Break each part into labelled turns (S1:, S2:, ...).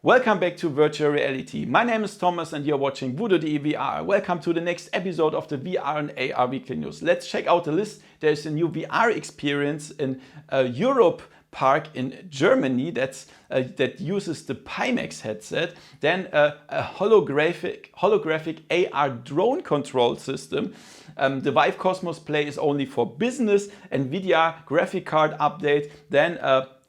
S1: Welcome back to Virtual Reality. My name is Thomas and you're watching VoodooDE VR. Welcome to the next episode of the VR and AR Weekly News. Let's check out the list. There's a new VR experience in Europe Park in Germany that uses the Pimax headset. Then a holographic AR drone control system. The Vive Cosmos Play is only for business. nVidia graphic card update. Then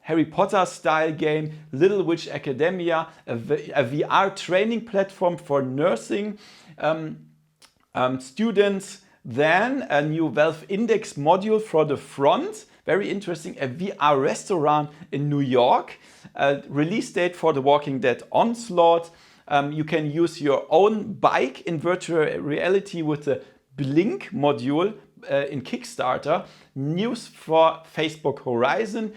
S1: Harry Potter style game, Little Witch Academia, a VR training platform for nursing students, then a new Valve Index module for the front, very interesting, a VR restaurant in New York, release date for the Walking Dead Onslaught. You can use your own bike in virtual reality with the Blync module in Kickstarter, news for Facebook Horizon,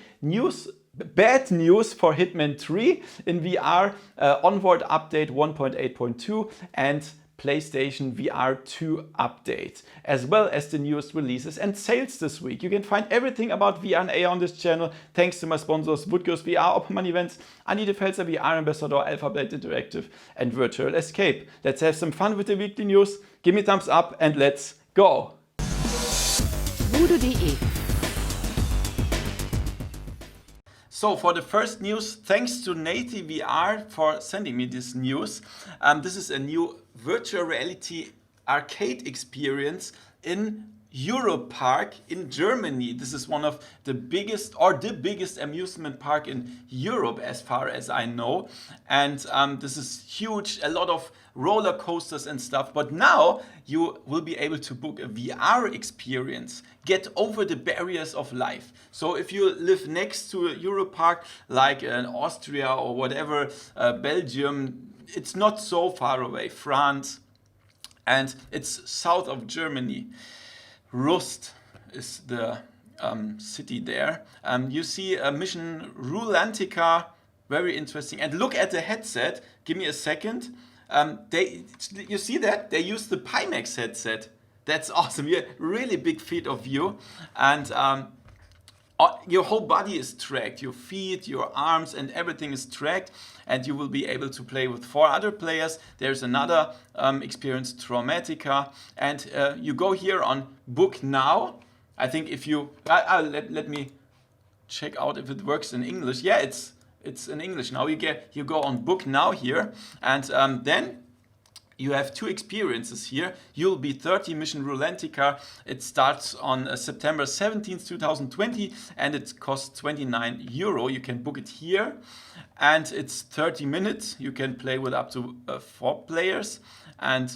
S1: bad news for Hitman 3 in VR, Onward update 1.8.2 and PlayStation VR 2 update, as well as the newest releases and sales this week. You can find everything about VR and AR on this channel thanks to my sponsors VoodooDE VR, Opperman Events, Andi de Velser VR Ambassador, Alphabet Interactive and Virtual Escape. Let's have some fun with the weekly news. Give me a thumbs up and let's go!
S2: VoodooDE.
S1: So for the first news, thanks to Native VR for sending me this news. This is a new virtual reality arcade experience in Europe Park in Germany. This is one of the biggest amusement park in Europe as far as I know. And this is huge, a lot of roller coasters and stuff. But now you will be able to book a VR experience, get over the barriers of life. So if you live next to a Europe Park, like in Austria or whatever, Belgium, it's not so far away, France, and it's south of Germany. Rust is the city there. You see a Mission Rulantica, very interesting. And look at the headset. Give me a second. You see that? They use the Pimax headset. That's awesome. Yeah, really big field of view. And your whole body is tracked. Your feet, your arms, and everything is tracked. And you will be able to play with 4 other players. There's another experience, Traumatica. And you go here on Book Now. I think if you... let me check out if it works in English. Yeah, it's in English now. You go on Book Now here. And then you have 2 experiences here. Yullbe 30 Mission Rulantica. It starts on September 17th, 2020 and it costs €29. You can book it here and it's 30 minutes. You can play with up to 4 players. And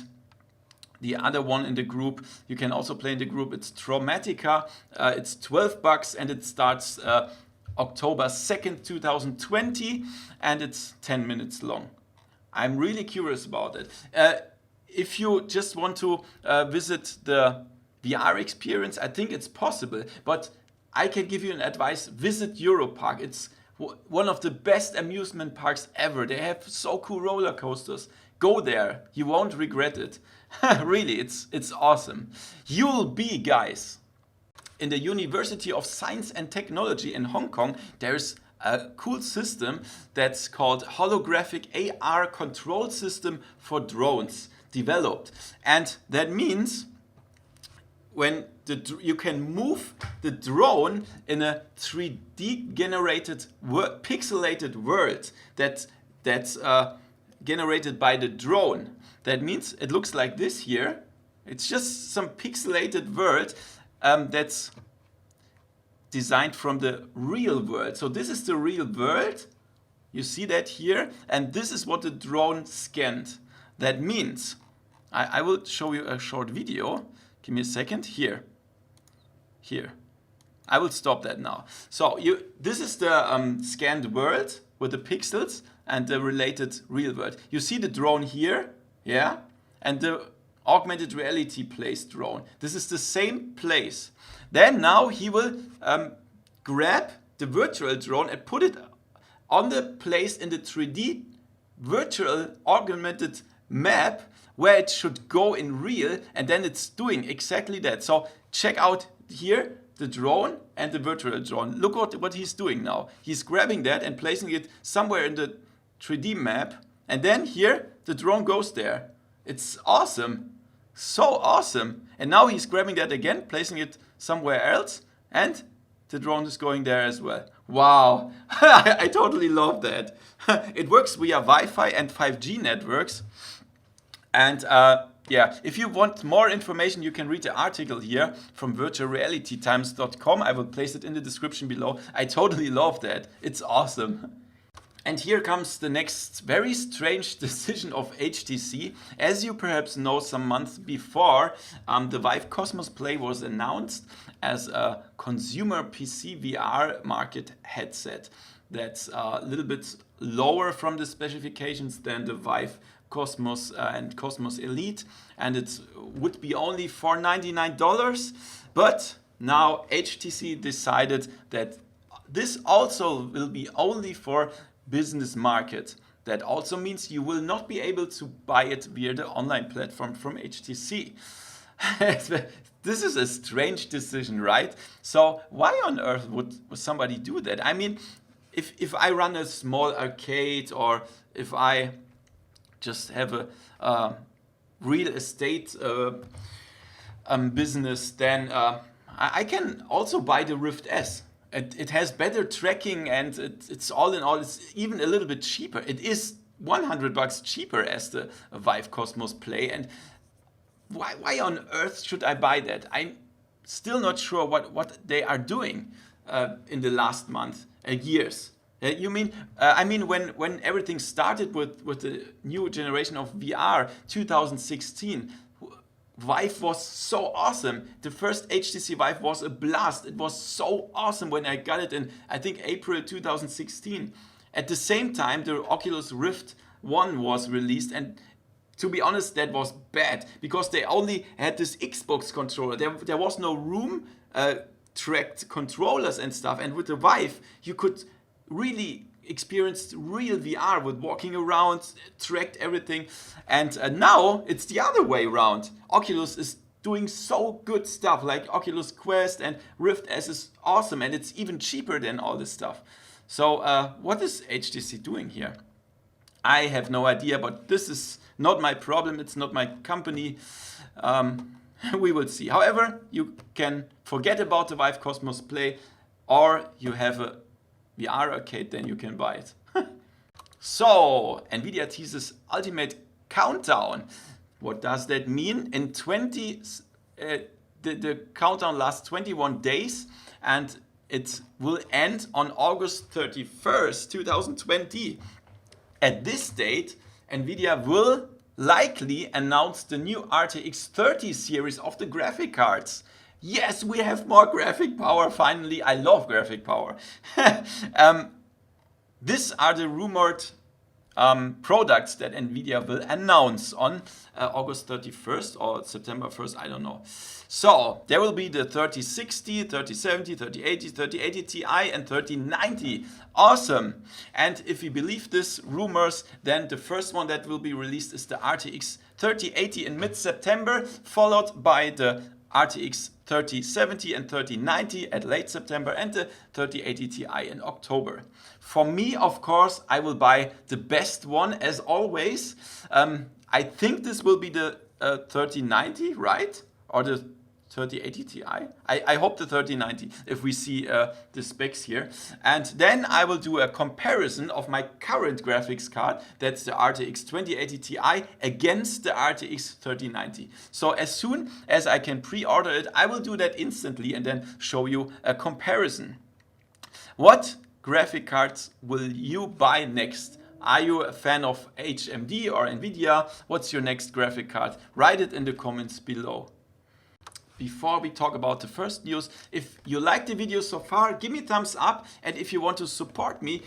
S1: the other one in the group, you can also play in the group, it's Traumatica. It's $12 and it starts October 2nd, 2020 and it's 10 minutes long. I'm really curious about it. If you just want to visit the VR experience, I think it's possible. But I can give you an advice, visit Europe Park. It's one of the best amusement parks ever. They have so cool roller coasters. Go there, you won't regret it. Really, it's awesome. Yullbe, guys. In the University of Science and Technology in Hong Kong, there's a cool system that's called Holographic AR control system for drones developed. And that means when you can move the drone in a 3D generated pixelated world that's generated by the drone. That means it looks like this here. It's just some pixelated world that's designed from the real world. So this is the real world. You see that here. And this is what the drone scanned. That means, I will show you a short video. Give me a second. Here. I will stop that now. So this is the scanned world with the pixels and the related real world. You see the drone here. Yeah. And the augmented reality place drone. This is the same place. Then now he will grab the virtual drone and put it on the place in the 3D virtual augmented map where it should go in real, and then it's doing exactly that. So check out here the drone and the virtual drone. Look what he's doing now. He's grabbing that and placing it somewhere in the 3D map, and then here the drone goes there. It's awesome. So awesome. And now he's grabbing that again, placing it somewhere else, and the drone is going there as well. Wow. I totally love that. It works via Wi-Fi and 5G networks. And yeah, if you want more information, you can read the article here from virtualrealitytimes.com. I will place it in the description below. I totally love that. It's awesome. And here comes the next very strange decision of HTC. As you perhaps know, some months before, the Vive Cosmos Play was announced as a consumer PC VR market headset. That's a little bit lower from the specifications than the Vive Cosmos and Cosmos Elite, and it would be only $499. But now HTC decided that this also will be only for business market. That also means you will not be able to buy it via the online platform from HTC. This is a strange decision, right? So why on earth would somebody do that? I mean, if I run a small arcade, or if I just have a real estate business, then I can also buy the Rift S. It has better tracking, and it's all in all, it's even a little bit cheaper. It is $100 cheaper as the Vive Cosmos Play. And why on earth should I buy that? I'm still not sure what they are doing in the last month, years. You mean, I mean, when everything started with the new generation of VR, 2016, Vive was so awesome. The first HTC Vive was a blast. It was so awesome when I got it in, I think, April 2016. At the same time, the Oculus Rift 1 was released, and to be honest, that was bad because they only had this Xbox controller. There was no room tracked controllers and stuff. And with the Vive, you could really experienced real VR with walking around, tracked everything. And now it's the other way around. Oculus is doing so good stuff like Oculus Quest, and Rift S is awesome, and it's even cheaper than all this stuff. So what is HTC doing here? I have no idea, but this is not my problem. It's not my company. We will see. However, you can forget about the Vive Cosmos Play, or you have a VR arcade, then you can buy it. So, nVidia teases Ultimate Countdown. What does that mean? In the countdown lasts 21 days, and it will end on August 31st, 2020. At this date, nVidia will likely announce the new RTX 30 series of the graphic cards. Yes, we have more graphic power, finally. I love graphic power. These are the rumored products that nVidia will announce on August 31st or September 1st, I don't know. So there will be the 3060, 3070, 3080, 3080 Ti and 3090. Awesome. And if we believe these rumors, then the first one that will be released is the RTX 3080 in mid-September, followed by the RTX 3070 and 3090 at late September, and the 3080 Ti in October. For me, of course, I will buy the best one as always. I think this will be the 3090, right? Or the 3080 Ti. I hope the 3090 if we see the specs here. And then I will do a comparison of my current graphics card, that's the RTX 2080 Ti, against the RTX 3090. So as soon as I can pre-order it, I will do that instantly and then show you a comparison. What graphic cards will you buy next? Are you a fan of HMD or nVidia? What's your next graphic card? Write it in the comments below. Before we talk about the first news, if you like the video so far, give me a thumbs up. And if you want to support me,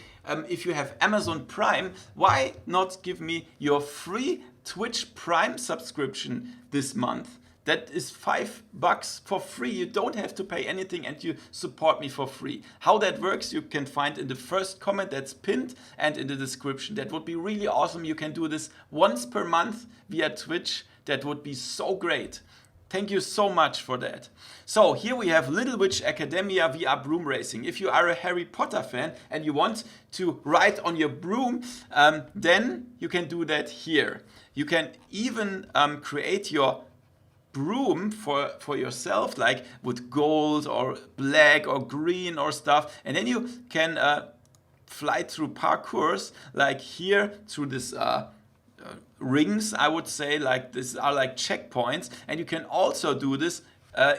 S1: if you have Amazon Prime, why not give me your free Twitch Prime subscription this month? That is $5 for free. You don't have to pay anything and you support me for free. How that works, you can find in the first comment that's pinned and in the description. That would be really awesome. You can do this once per month via Twitch. That would be so great. Thank you so much for that. So here we have Little Witch Academia VR Broom Racing. If you are a Harry Potter fan and you want to ride on your broom, then you can do that here. You can even create your broom for yourself, like with gold or black or green or stuff, and then you can fly through parkours like here through this rings, I would say, like these are like checkpoints, and you can also do this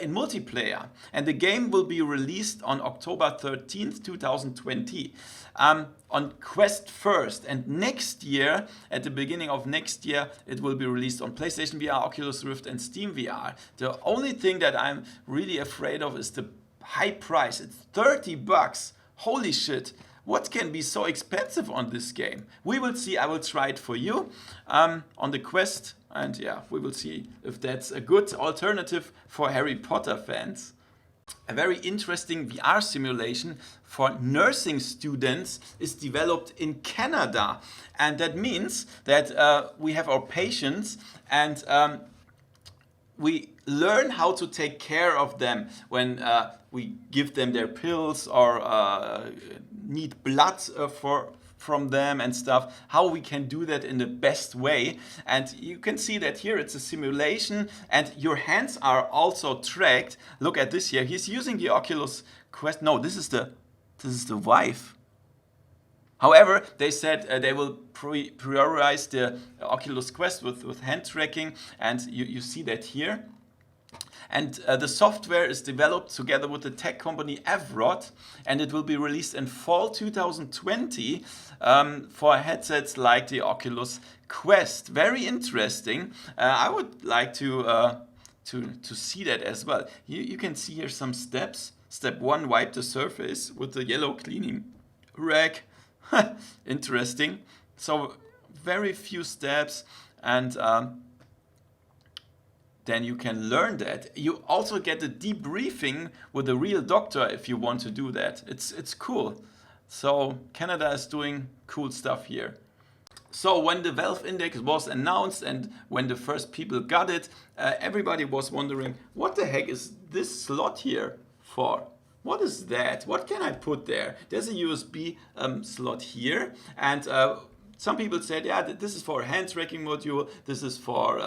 S1: in multiplayer. And the game will be released on October 13th, 2020 on Quest first, and next year, at the beginning of next year, it will be released on PlayStation VR, Oculus Rift and Steam VR. The only thing that I'm really afraid of is the high price. It's 30 bucks. Holy shit. What can be so expensive on this game? We will see. I will try it for you on the Quest. And yeah, we will see if that's a good alternative for Harry Potter fans. A very interesting VR simulation for nursing students is developed in Canada. And that means that we have our patients and we learn how to take care of them when we give them their pills or need blood from them and stuff, how we can do that in the best way. And you can see that here it's a simulation and your hands are also tracked. Look at this here. He's using the Oculus Quest. No, this is the Vive. However, they said they will prioritize the Oculus Quest with hand tracking, and you see that here. And the software is developed together with the tech company Avrod, and it will be released in fall 2020 for headsets like the Oculus Quest. Very interesting. I would like to see that as well. You can see here some steps. Step 1, wipe the surface with the yellow cleaning rag. Interesting. So very few steps, and then you can learn that. You also get a debriefing with a real doctor if you want to do that. It's cool. So Canada is doing cool stuff here. So when the Valve Index was announced and when the first people got it, everybody was wondering, what the heck is this slot here for? What is that? What can I put there? There's a USB slot here, and some people said, yeah, this is for a hand tracking module, this is for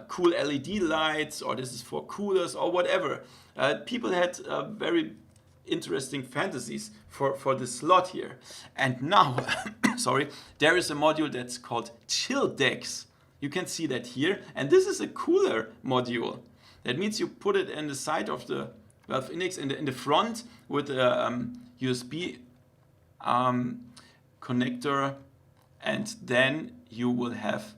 S1: cool LED lights, or this is for coolers, or whatever. People had very interesting fantasies for this slot here. And now, sorry, there is a module that's called Chilldex. You can see that here, and this is a cooler module. That means you put it in the side of the Valve Index in the front with a USB connector, and then you will have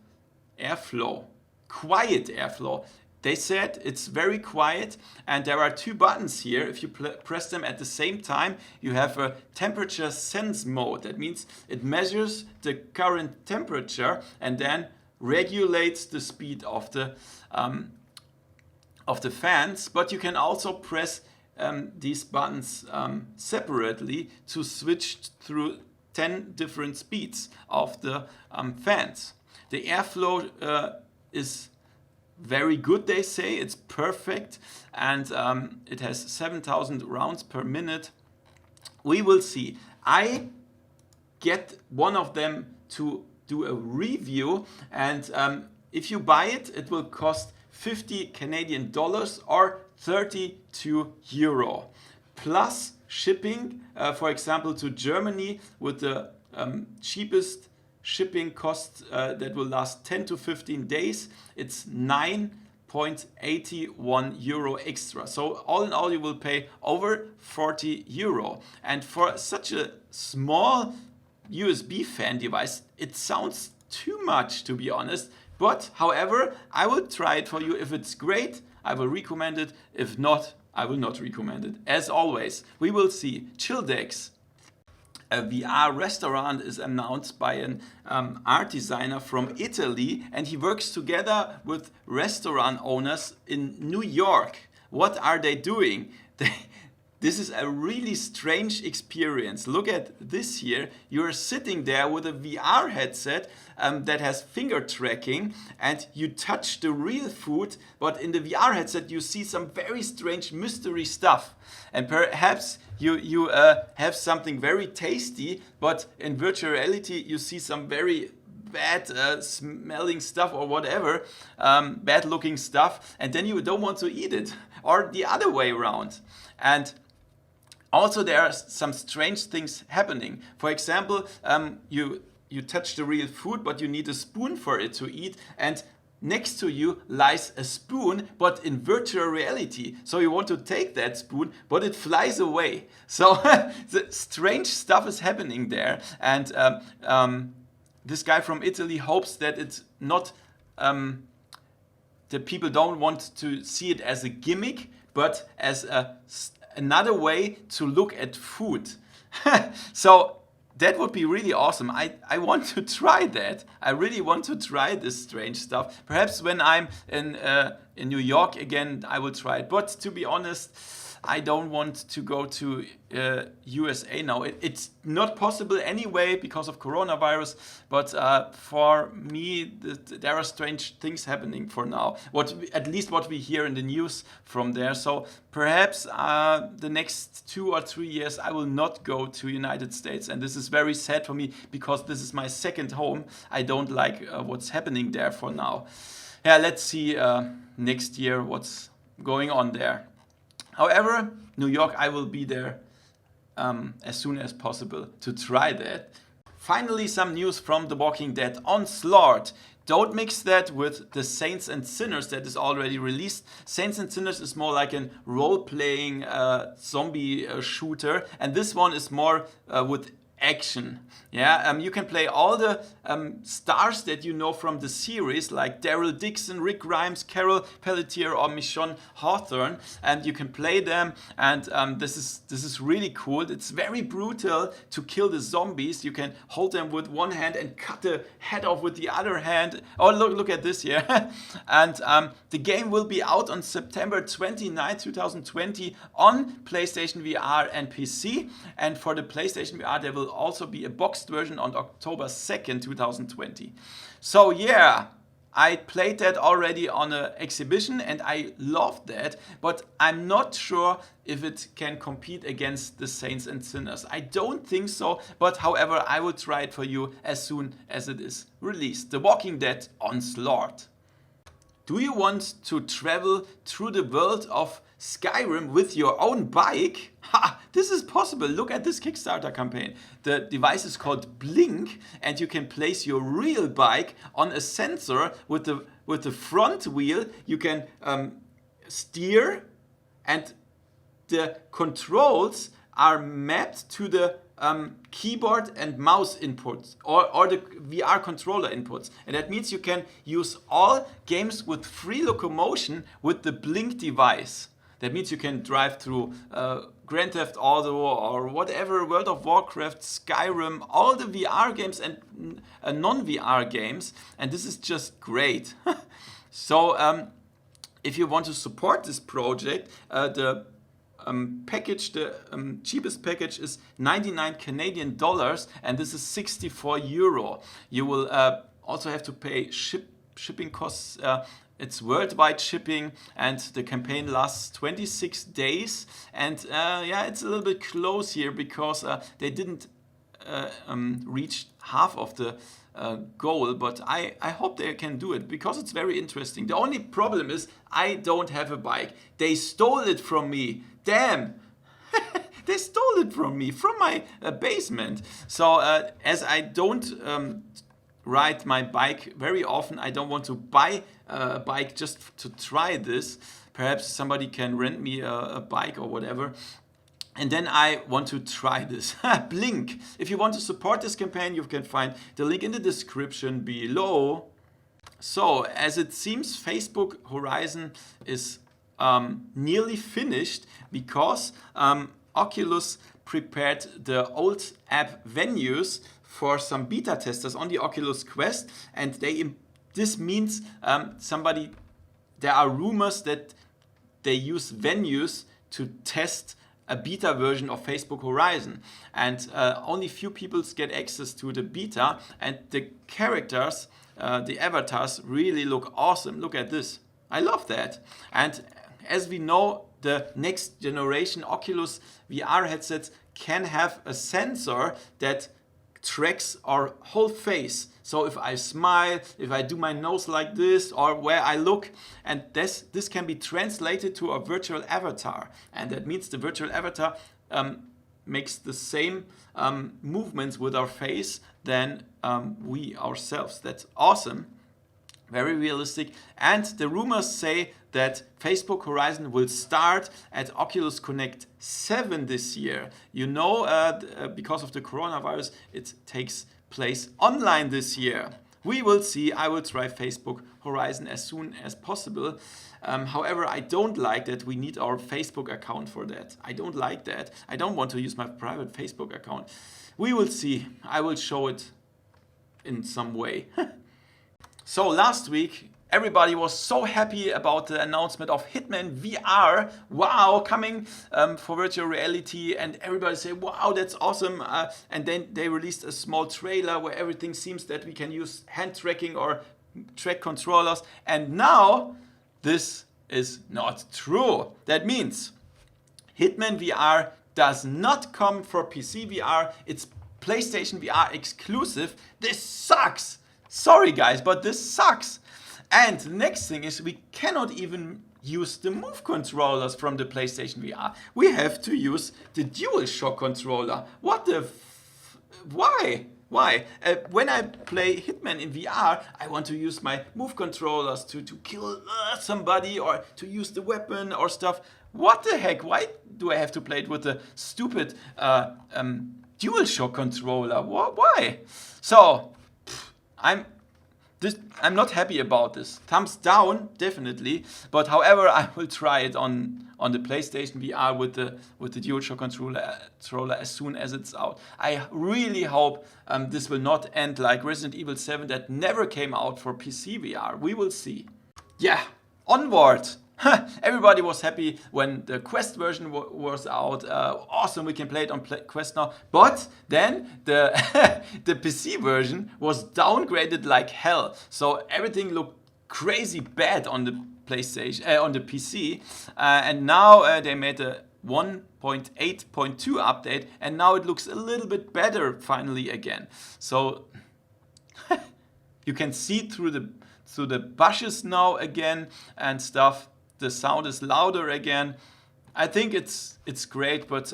S1: airflow, quiet airflow. They said it's very quiet, and there are 2 buttons here. If you press them at the same time, you have a temperature sense mode. That means it measures the current temperature and then regulates the speed of the fans. But you can also press these buttons separately to switch through 10 different speeds of the fans. The airflow is very good, they say. It's perfect, and it has 7,000 rounds per minute. We will see. I get one of them to do a review, and if you buy it, it will cost 50 Canadian dollars or 32 euro plus shipping, for example, to Germany with the cheapest shipping cost that will last 10 to 15 days. It's 9.81 euro extra. So all in all, you will pay over 40 euro. And for such a small USB fan device, it sounds too much, to be honest. But however, I will try it for you. If it's great, I will recommend it. If not, I will not recommend it. As always, we will see. Chilldex. A VR restaurant is announced by an art designer from Italy, and he works together with restaurant owners in New York. What are they doing? This is a really strange experience. Look at this here. You're sitting there with a VR headset that has finger tracking, and you touch the real food, but in the VR headset you see some very strange mystery stuff. And perhaps you have something very tasty, but in virtual reality you see some very bad smelling stuff or whatever, bad looking stuff, and then you don't want to eat it, or the other way around. And also there are some strange things happening. For example, you touch the real food, but you need a spoon for it to eat, and next to you lies a spoon, but in virtual reality. So you want to take that spoon, but it flies away. So the strange stuff is happening there, and this guy from Italy hopes that it's not that people don't want to see it as a gimmick, but as another way to look at food. So that would be really awesome. I want to try that. I really want to try this strange stuff. Perhaps when I'm in New York again, I will try it. But to be honest, I don't want to go to USA now. It's not possible anyway because of coronavirus. But for me, there are strange things happening for now. At least what we hear in the news from there. So perhaps the next 2 or 3 years I will not go to United States. And this is very sad for me because this is my second home. I don't like what's happening there for now. Yeah, let's see next year what's going on there. However, New York, I will be there as soon as possible to try that. Finally, some news from The Walking Dead Onslaught. Don't mix that with the Saints and Sinners that is already released. Saints and Sinners is more like a role-playing zombie shooter, and this one is more with action. Yeah, you can play all the stars that you know from the series, like Daryl Dixon, Rick Grimes, Carol Pelletier, or Michonne Hawthorne, and you can play them. And this is really cool. It's very brutal to kill the zombies. You can hold them with one hand and cut the head off with the other hand. Oh, look at this here. And the game will be out on September 29, 2020 on PlayStation VR and PC. And for the PlayStation VR, there will also be a boxed version on October 2nd, 2020. So yeah, I played that already on an exhibition and I loved that, but I'm not sure if it can compete against the Saints and Sinners. I don't think so, but however, I will try it for you as soon as it is released. The Walking Dead Onslaught. Do you want to travel through the world of Skyrim with your own bike? Ha! This is possible. Look at this Kickstarter campaign. The device is called Blync, and you can place your real bike on a sensor with the front wheel. You can steer, and the controls are mapped to the keyboard and mouse inputs or the VR controller inputs. And that means you can use all games with free locomotion with the Blync device. That means you can drive through Grand Theft Auto or whatever, World of Warcraft, Skyrim, all the VR games and non-VR games. And this is just great. So if you want to support this project, the package, the cheapest package is 99 Canadian dollars, and this is 64 euro. You will also have to pay shipping costs. It's worldwide shipping, and the campaign lasts 26 days. And yeah, it's a little bit close here because they didn't reach half of the goal, but I hope they can do it because it's very interesting. The only problem is I don't have a bike. They stole it from me. Damn! They stole it from me, from my basement. So as I don't ride my bike very often, I don't want to buy a bike just to try this. Perhaps somebody can rent me a bike or whatever. And then I want to try this. Blync. If you want to support this campaign, you can find the link in the description below. So, as it seems, Facebook Horizon is nearly finished because Oculus prepared the old app venues for some beta testers on the Oculus Quest, and this means there are rumors that they use venues to test a beta version of Facebook Horizon, and only few people get access to the beta, and the characters, the avatars really look awesome. Look at this. I love that. And as we know, the next generation Oculus VR headsets can have a sensor that tracks our whole face. So if I smile, if I do my nose like this, or where I look, and this can be translated to a virtual avatar. And that means the virtual avatar makes the same movements with our face than we ourselves. That's awesome. Very realistic. And the rumors say that Facebook Horizon will start at Oculus Connect 7 this year. You know, because of the coronavirus, it takes place online this year. We will see. I will try Facebook Horizon as soon as possible. However, I don't like that we need our Facebook account for that. I don't like that. I don't want to use my private Facebook account. We will see. I will show it in some way. So last week, everybody was so happy about the announcement of Hitman VR. Wow, coming for virtual reality, and everybody said, wow, that's awesome. And then they released a small trailer where everything seems that we can use hand tracking or track controllers. And now this is not true. That means Hitman VR does not come for PC VR. It's PlayStation VR exclusive. This sucks. Sorry guys, but this sucks. And the next thing is we cannot even use the Move controllers from the PlayStation VR. We have to use the DualShock controller. What the why? Why? When I play Hitman in VR, I want to use my Move controllers to kill somebody or to use the weapon or stuff. What the heck? Why do I have to play it with the stupid DualShock controller? Why? So I'm not happy about this. Thumbs down, definitely. But however, I will try it on the PlayStation VR with the DualShock controller as soon as it's out. I really hope this will not end like Resident Evil 7 that never came out for PC VR. We will see. Yeah, Onward. Everybody was happy when the Quest version was out. Awesome, we can play it on Quest now. But then the the PC version was downgraded like hell. So everything looked crazy bad on the PlayStation, on the PC. And now they made a 1.8.2 update, and now it looks a little bit better finally again. So you can see through the bushes now again and stuff. The sound is louder again. I think it's great, but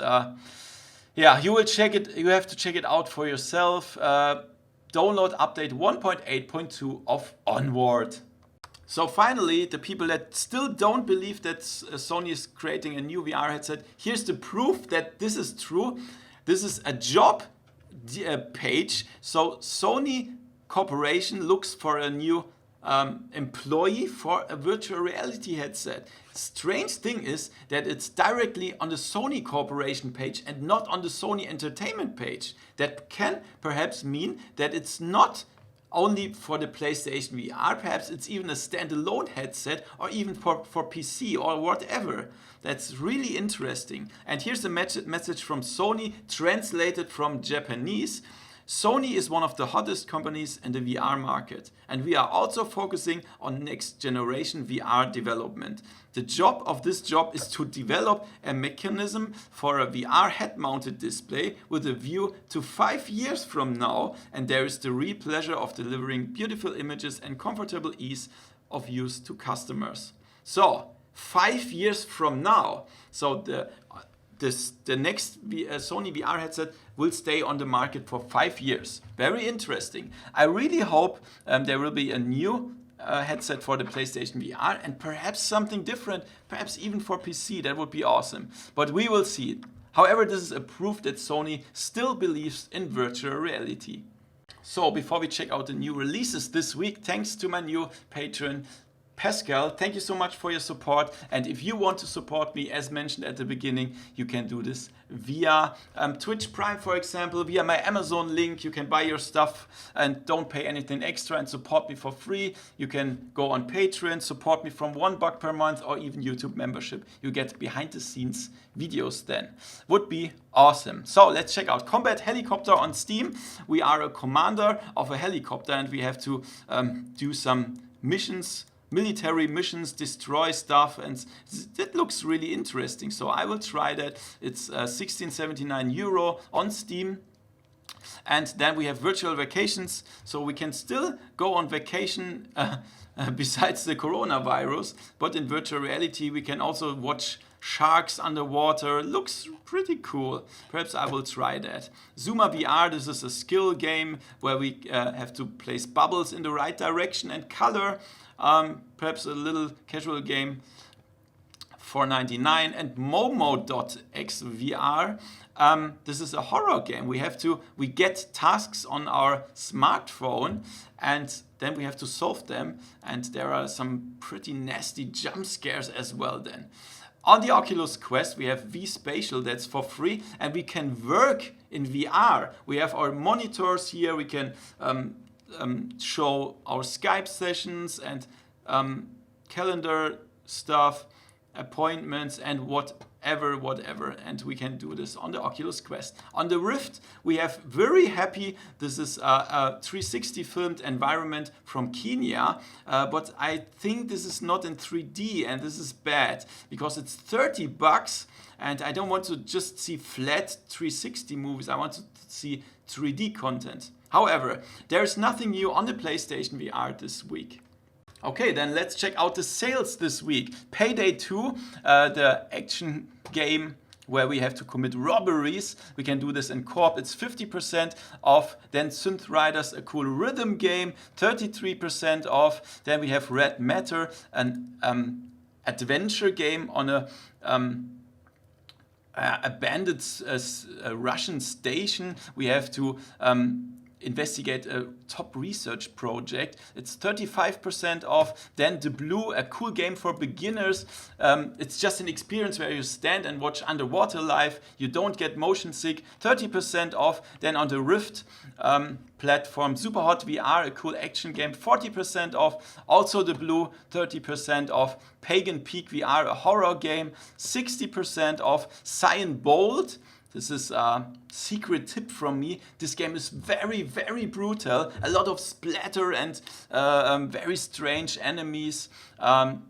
S1: yeah, you will check it. You have to check it out for yourself. Download update 1.8.2 of Onward. So finally, the people that still don't believe that Sony is creating a new VR headset, here's the proof that this is true. This is a job page. So Sony Corporation looks for a new employee for a virtual reality headset. Strange thing is that it's directly on the Sony Corporation page and not on the Sony Entertainment page. That can perhaps mean that it's not only for the PlayStation VR, perhaps it's even a standalone headset or even for PC or whatever. That's really interesting. And here's the message from Sony translated from Japanese. Sony is one of the hottest companies in the VR market, and we are also focusing on next generation VR development. The job of this job is to develop a mechanism for a VR head-mounted display with a view to 5 years from now, and there is the real pleasure of delivering beautiful images and comfortable ease of use to customers. So 5 years from now, so the next Sony VR headset will stay on the market for 5 years. Very interesting. I really hope there will be a new headset for the PlayStation VR and perhaps something different, perhaps even for PC. That would be awesome. But we will see. However, this is a proof that Sony still believes in virtual reality. So before we check out the new releases this week, thanks to my new patron, Pascal, thank you so much for your support. And if you want to support me, as mentioned at the beginning, you can do this via Twitch Prime, for example, via my Amazon link. You can buy your stuff and don't pay anything extra and support me for free. You can go on Patreon, support me from $1 per month, or even YouTube membership. You get behind the scenes videos then. Would be awesome. So let's check out Combat Helicopter on Steam. We are a commander of a helicopter and we have to do some missions, military missions, destroy stuff, and that looks really interesting. So I will try that. It's €16.79 on Steam. And then we have virtual vacations, so we can still go on vacation besides the coronavirus, but in virtual reality we can also watch sharks underwater. Looks pretty cool. Perhaps I will try that. Zuma Vr, this is a skill game where we have to place bubbles in the right direction and color. Perhaps a little casual game, $4.99. And Momo.x VR. This is a horror game. We get tasks on our smartphone and then we have to solve them. And there are some pretty nasty jump scares as well then. On the Oculus Quest, we have vSpatial, that's for free, and we can work in VR. We have our monitors here, we can show our Skype sessions and calendar stuff, appointments, and whatever, and we can do this on the Oculus Quest. On the Rift, we have very happy, this is a 360 filmed environment from Kenya, but I think this is not in 3D, and this is bad, because it's $30, and I don't want to just see flat 360 movies, I want to see 3D content. However, there's nothing new on the PlayStation VR this week. Okay, then let's check out the sales this week. Payday 2, the action game where we have to commit robberies. We can do this in co-op. It's 50% off. Then Synth Riders, a cool rhythm game, 33% off. Then we have Red Matter, an adventure game on a abandoned Russian station. We have to investigate a top research project. It's 35% off. Then The Blue, a cool game for beginners. It's just an experience where you stand and watch underwater life. You don't get motion sick. 30% off. Then on the Rift platform, Superhot VR, a cool action game, 40% off. Also The Blue, 30% off. Pagan Peak VR, a horror game, 60% off. Cyan Bold, this is a secret tip from me. This game is very, very brutal. A lot of splatter and very strange enemies,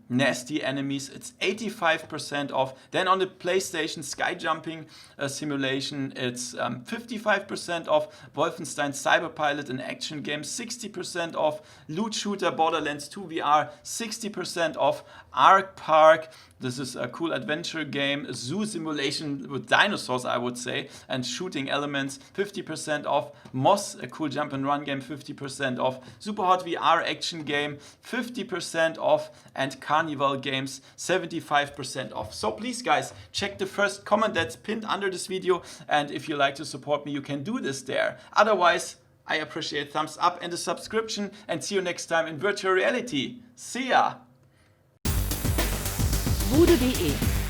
S1: nasty enemies. It's 85% off. Then on the PlayStation sky jumping simulation, it's 55% off. Wolfenstein Cyberpilot, an action game, 60% off. Loot Shooter Borderlands 2 VR, 60% off. Ark Park, this is a cool adventure game. A zoo simulation with dinosaurs, I would say, and shooting elements, 50% off. Moss, a cool jump and run game, 50% off. Superhot VR action game, 50% off. And Carnival Games, 75% off. So please guys, check the first comment that's pinned under this video, and if you like to support me, you can do this there. Otherwise, I appreciate thumbs up and a subscription, and see you next time in virtual reality. See ya!
S2: VoodooDE